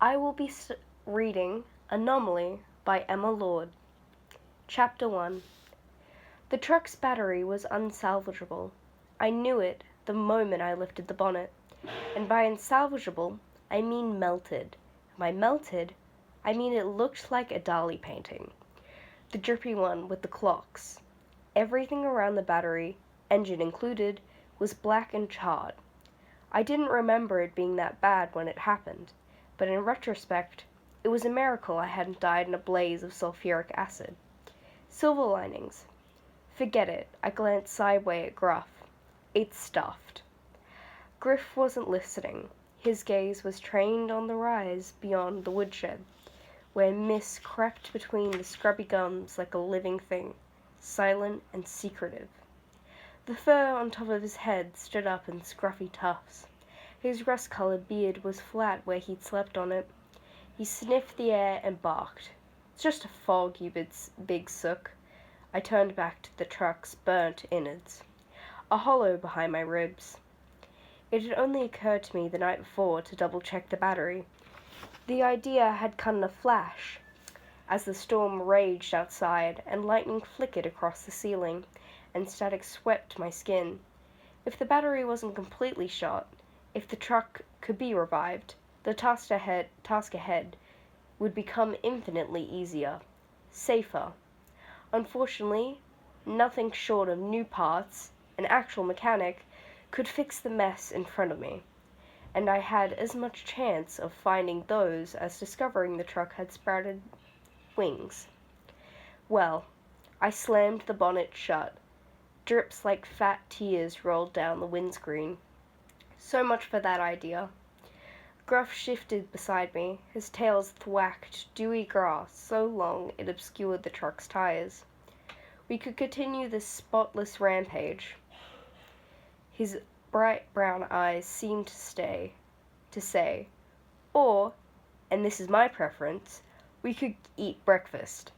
I will be reading Anomaly by Emma Lord. Chapter 1. The truck's battery was unsalvageable. I knew it the moment I lifted the bonnet, and by unsalvageable, I mean melted. And by melted, I mean it looked like a Dali painting. The drippy one with the clocks. Everything around the battery, engine included, was black and charred. I didn't remember it being that bad when it happened, but in retrospect, it was a miracle I hadn't died in a blaze of sulfuric acid. Silver linings. Forget it. I glanced sideways at Gruff. It's stuffed. Griff wasn't listening. His gaze was trained on the rise beyond the woodshed, where mist crept between the scrubby gums like a living thing, silent and secretive. The fur on top of his head stood up in scruffy tufts. His rust-colored beard was flat where he'd slept on it. He sniffed the air and barked. It's just a fog, you big sook. I turned back to the truck's burnt innards, a hollow behind my ribs. It had only occurred to me the night before to double-check the battery. The idea had come in a flash, as the storm raged outside and lightning flickered across the ceiling, and static swept my skin. If the battery wasn't completely shot, if the truck could be revived, the task ahead would become infinitely easier, safer. Unfortunately, nothing short of new parts, an actual mechanic, could fix the mess in front of me, and I had as much chance of finding those as discovering the truck had sprouted wings. Well, I slammed the bonnet shut. Drips like fat tears rolled down the windscreen. So much for that idea. Gruff shifted beside me, his tail thwacked dewy grass so long it obscured the truck's tires. We could continue this spotless rampage. His bright brown eyes seemed to say, or, and this is my preference, we could eat breakfast.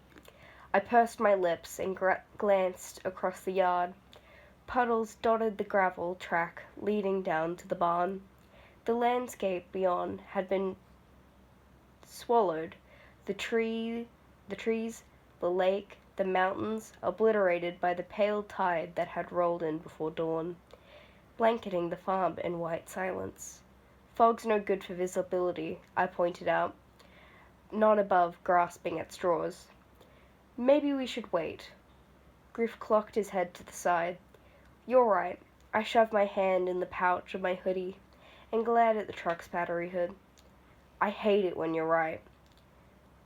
I pursed my lips and glanced across the yard. Puddles dotted the gravel track leading down to the barn. The landscape beyond had been swallowed, the trees, the lake, the mountains, obliterated by the pale tide that had rolled in before dawn, blanketing the farm in white silence. Fog's no good for visibility, I pointed out, not above grasping at straws. Maybe we should wait. Griff clocked his head to the side. You're right. I shoved my hand in the pouch of my hoodie and glared at the truck's battery hood. I hate it when you're right.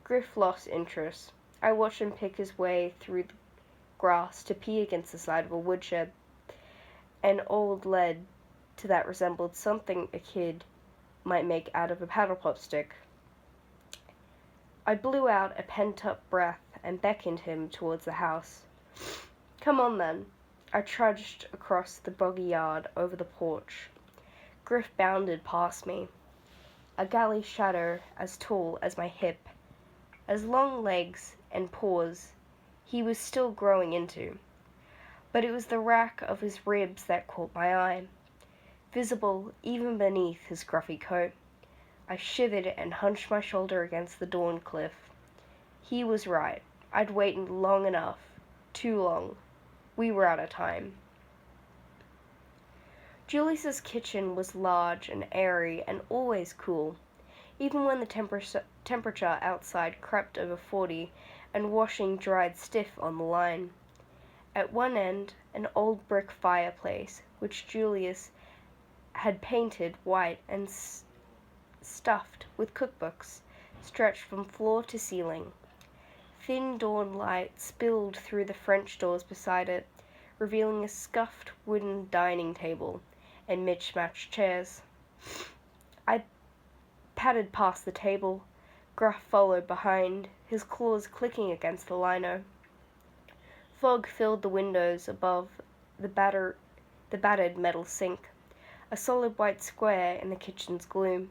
Griff lost interest. I watched him pick his way through the grass to pee against the side of a woodshed. An old lead to that resembled something a kid might make out of a paddle pop stick. I blew out a pent-up breath and beckoned him towards the house. Come on, then. I trudged across the boggy yard over the porch. Griff bounded past me, a galley shadow as tall as my hip, as long legs and paws he was still growing into. But it was the rack of his ribs that caught my eye, visible even beneath his scruffy coat. I shivered and hunched my shoulder against the dawn cliff. He was right. I'd waited long enough. Too long. We were out of time. Julius's kitchen was large and airy and always cool, even when the temperature outside crept over 40 and washing dried stiff on the line. At one end, an old brick fireplace, which Julius had painted white and stuffed with cookbooks, stretched from floor to ceiling. Thin dawn light spilled through the French doors beside it, revealing a scuffed wooden dining table and mismatched chairs. I padded past the table. Gruff followed behind, his claws clicking against the lino. Fog filled the windows above the battered metal sink, a solid white square in the kitchen's gloom.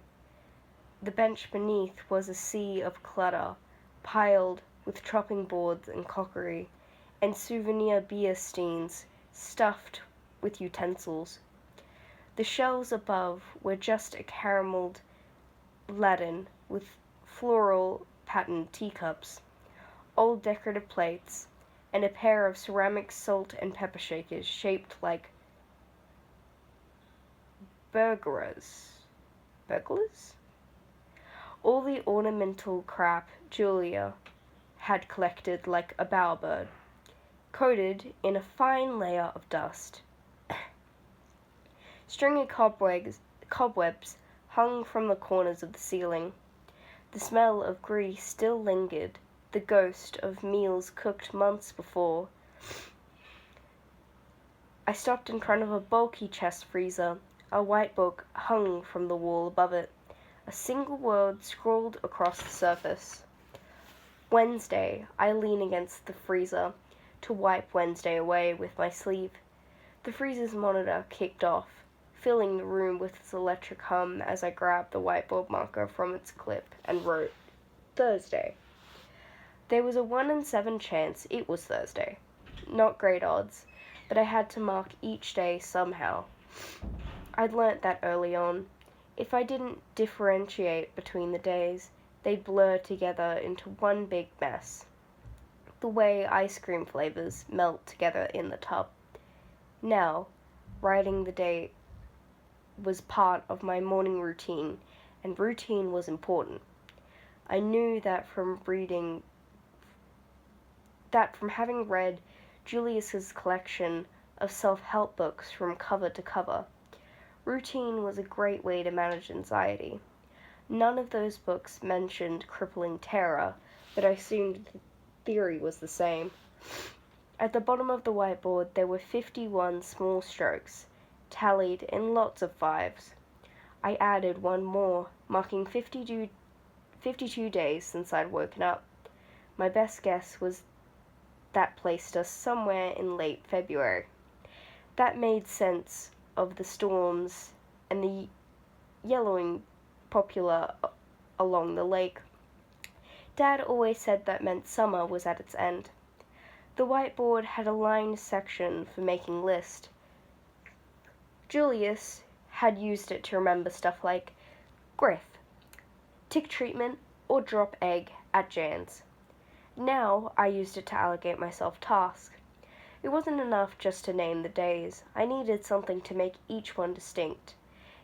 The bench beneath was a sea of clutter, piled with chopping boards and crockery, and souvenir beer steins stuffed with utensils. The shelves above were just a carameled Latin with floral patterned teacups, old decorative plates, and a pair of ceramic salt and pepper shakers shaped like burglars. Burglars? All the ornamental crap Julia had collected like a bowerbird, coated in a fine layer of dust. Stringy cobwebs hung from the corners of the ceiling. The smell of grease still lingered, the ghost of meals cooked months before. I stopped in front of a bulky chest freezer. A white book hung from the wall above it, a single word scrawled across the surface. Wednesday. I lean against the freezer to wipe Wednesday away with my sleeve. The freezer's monitor kicked off, filling the room with its electric hum as I grabbed the whiteboard marker from its clip and wrote Thursday. There was a 1 in 7 chance it was Thursday. Not great odds, but I had to mark each day somehow. I'd learnt that early on. If I didn't differentiate between the days, they'd blur together into one big mess. The way ice cream flavors melt together in the tub. Now, writing the day was part of my morning routine, and routine was important. I knew that from having read Julius's collection of self-help books from cover to cover. Routine was a great way to manage anxiety. None of those books mentioned crippling terror, but I assumed the theory was the same. At the bottom of the whiteboard there were 51 small strokes, tallied in lots of fives. I added one more, marking 52 days since I'd woken up. My best guess was that placed us somewhere in late February. That made sense of the storms and the yellowing poplar along the lake. Dad always said that meant summer was at its end. The whiteboard had a lined section for making lists. Julius had used it to remember stuff like Griff, tick treatment, or drop egg at Jan's. Now I used it to allocate myself tasks. It wasn't enough just to name the days. I needed something to make each one distinct.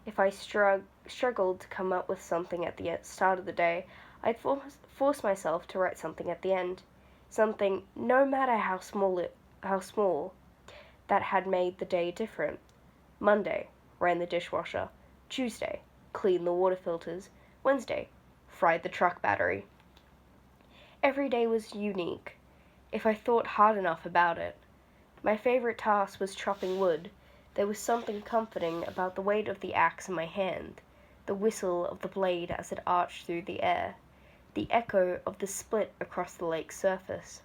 If I struggled to come up with something at the start of the day, I'd force myself to write something at the end. Something, no matter how small, that had made the day different. Monday, ran the dishwasher. Tuesday, cleaned the water filters. Wednesday, fried the truck battery. Every day was unique, if I thought hard enough about it. My favorite task was chopping wood. There was something comforting about the weight of the axe in my hand, the whistle of the blade as it arched through the air, the echo of the split across the lake's surface.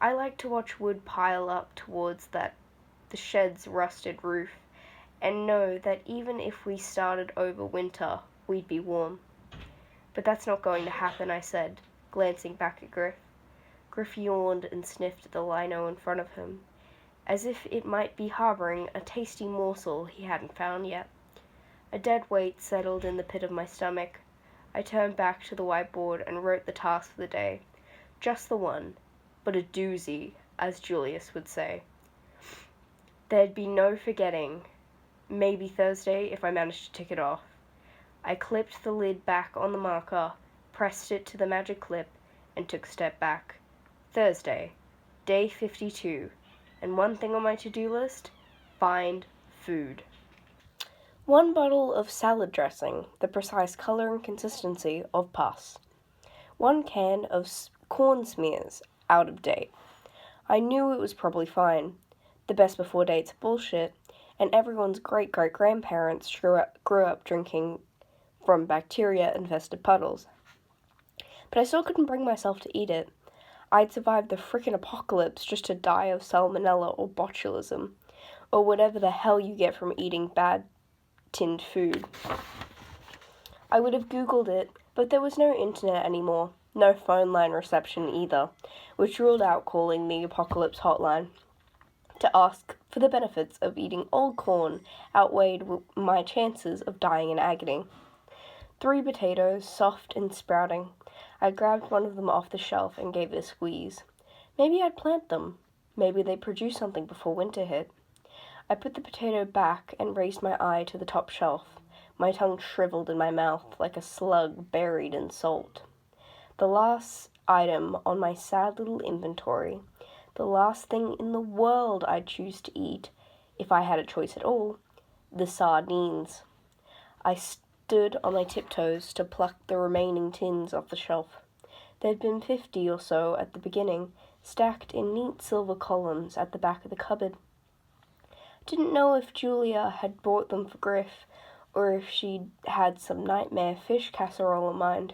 I liked to watch wood pile up towards the shed's rusted roof, and know that even if we started over winter, we'd be warm. But that's not going to happen, I said, glancing back at Griff. Griff yawned and sniffed at the lino in front of him, as if it might be harboring a tasty morsel he hadn't found yet. A dead weight settled in the pit of my stomach. I turned back to the whiteboard and wrote the task for the day. Just the one, but a doozy, as Julius would say. There'd be no forgetting. Maybe Thursday if I managed to tick it off. I clipped the lid back on the marker, pressed it to the magic clip, and took a step back. Thursday, day 52. And one thing on my to-do list, find food. 1 bottle of salad dressing, the precise color and consistency of pus. 1 can of corn smears, out of date. I knew it was probably fine. The best before date's bullshit, and everyone's great-great-grandparents grew up drinking from bacteria-infested puddles. But I still couldn't bring myself to eat it. I'd survived the frickin' apocalypse just to die of salmonella or botulism, or whatever the hell you get from eating bad tinned food. I would have Googled it, but there was no internet anymore, no phone line reception either, which ruled out calling the apocalypse hotline. To ask for the benefits of eating old corn outweighed my chances of dying in agony. 3 potatoes, soft and sprouting. I grabbed one of them off the shelf and gave it a squeeze. Maybe I'd plant them. Maybe they'd produce something before winter hit. I put the potato back and raised my eye to the top shelf. My tongue shriveled in my mouth like a slug buried in salt. The last item on my sad little inventory. The last thing in the world I'd choose to eat, if I had a choice at all. The sardines. I stood on my tiptoes to pluck the remaining tins off the shelf. There'd been 50 or so at the beginning, stacked in neat silver columns at the back of the cupboard. Didn't know if Julia had bought them for Griff, or if she'd had some nightmare fish casserole in mind.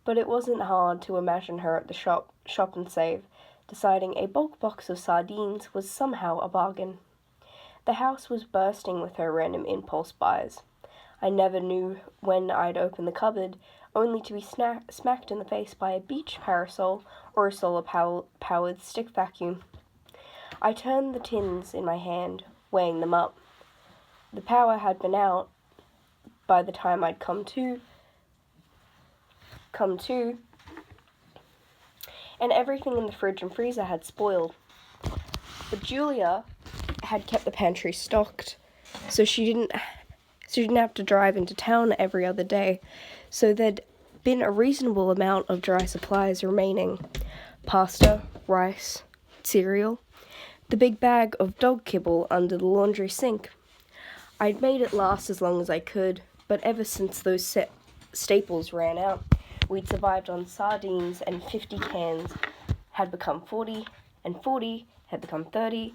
But it wasn't hard to imagine her at the shop and save, deciding a bulk box of sardines was somehow a bargain. The house was bursting with her random impulse buys. I never knew when I'd open the cupboard, only to be smacked in the face by a beach parasol or a solar-powered stick vacuum. I turned the tins in my hand, weighing them up. The power had been out by the time I'd come to, and everything in the fridge and freezer had spoiled. But Julia had kept the pantry stocked, so she didn't have to drive into town every other day, so there'd been a reasonable amount of dry supplies remaining. Pasta, rice, cereal, the big bag of dog kibble under the laundry sink. I'd made it last as long as I could, but ever since those staples ran out, we'd survived on sardines, and 50 cans had become 40, and 40 had become 30,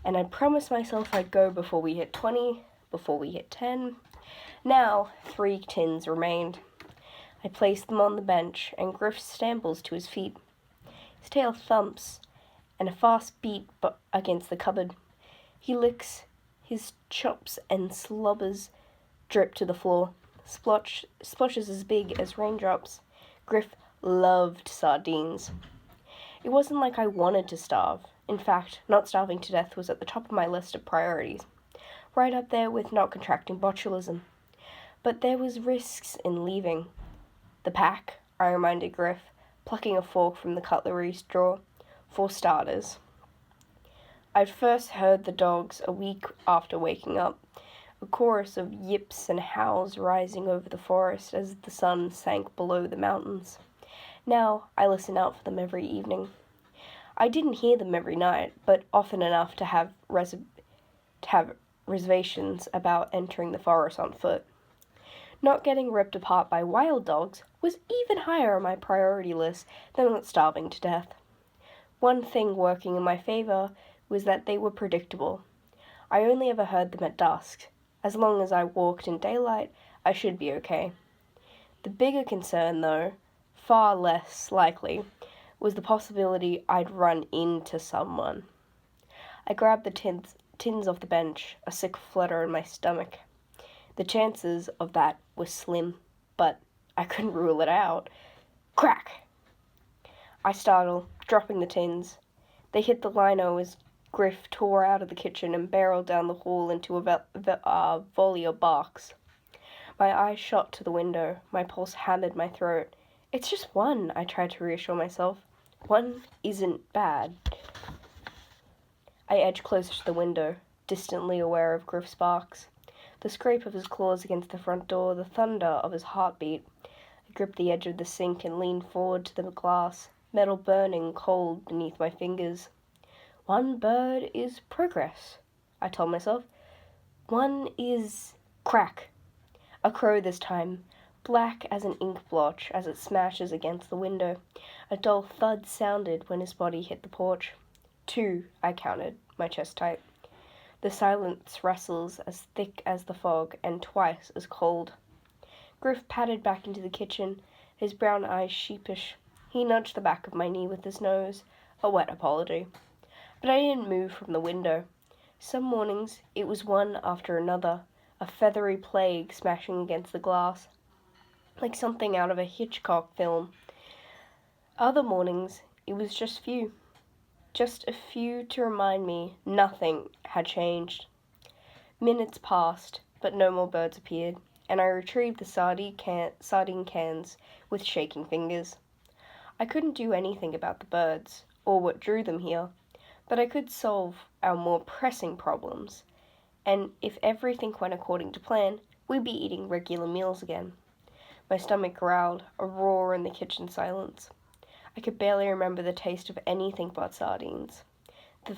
and I'd promised myself I'd go before we hit 20, before we hit 10. Now, 3 tins remained. I placed them on the bench, and Griff stambles to his feet. His tail thumps, and a fast beat against the cupboard. He licks his chops, and slobbers drip to the floor. Splashes as big as raindrops. Griff loved sardines. It wasn't like I wanted to starve. In fact, not starving to death was at the top of my list of priorities, right up there with not contracting botulism. But there was risks in leaving. The pack, I reminded Griff, plucking a fork from the cutlery drawer. For starters. I'd first heard the dogs a week after waking up, a chorus of yips and howls rising over the forest as the sun sank below the mountains. Now I listen out for them every evening. I didn't hear them every night, but often enough to have reservations about entering the forest on foot. Not getting ripped apart by wild dogs was even higher on my priority list than not starving to death. One thing working in my favor was that they were predictable. I only ever heard them at dusk. As long as I walked in daylight, I should be okay. The bigger concern, though, far less likely, was the possibility I'd run into someone. I grabbed the tins off the bench, a sick flutter in my stomach. The chances of that were slim, but I couldn't rule it out. Crack! I startled, dropping the tins. They hit the lino as Griff tore out of the kitchen and barreled down the hall into a volley of barks. My eyes shot to the window. My pulse hammered my throat. It's just one, I tried to reassure myself. One isn't bad. I edged closer to the window, distantly aware of Griff's barks. The scrape of his claws against the front door, the thunder of his heartbeat. I gripped the edge of the sink and leaned forward to the glass, metal burning cold beneath my fingers. One bird is progress, I told myself. One is crack. A crow this time, black as an ink blotch as it smashes against the window. A dull thud sounded when his body hit the porch. 2, I counted, my chest tight. The silence wrestles as thick as the fog and twice as cold. Griff padded back into the kitchen, his brown eyes sheepish. He nudged the back of my knee with his nose, a wet apology. But I didn't move from the window. Some mornings it was one after another, a feathery plague smashing against the glass, like something out of a Hitchcock film. Other mornings it was just a few to remind me nothing had changed. Minutes passed, but no more birds appeared. and I retrieved the sardine cans with shaking fingers. I couldn't do anything about the birds, or what drew them here, but I could solve our more pressing problems, and if everything went according to plan, we'd be eating regular meals again. My stomach growled, a roar in the kitchen silence. I could barely remember the taste of anything but sardines. The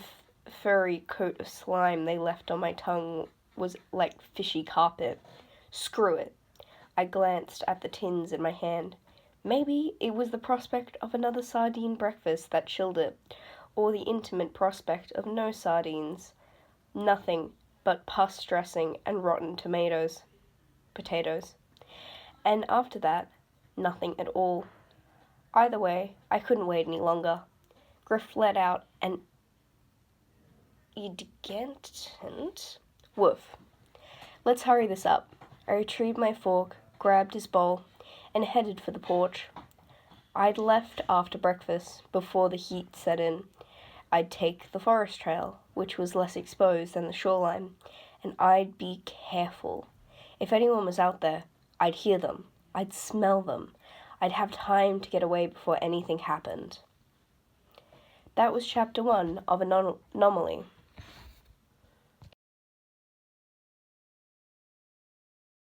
furry coat of slime they left on my tongue was like fishy carpet. Screw it. I glanced at the tins in my hand. Maybe it was the prospect of another sardine breakfast that chilled it, or the intimate prospect of no sardines. Nothing but pus dressing and rotten potatoes. And after that, nothing at all. Either way, I couldn't wait any longer. Griff let out an indignant woof. Let's hurry this up. I retrieved my fork, grabbed his bowl, and headed for the porch. I'd left after breakfast, before the heat set in. I'd take the forest trail, which was less exposed than the shoreline, and I'd be careful. If anyone was out there, I'd hear them. I'd smell them. I'd have time to get away before anything happened. That was Chapter 1 of Anomaly.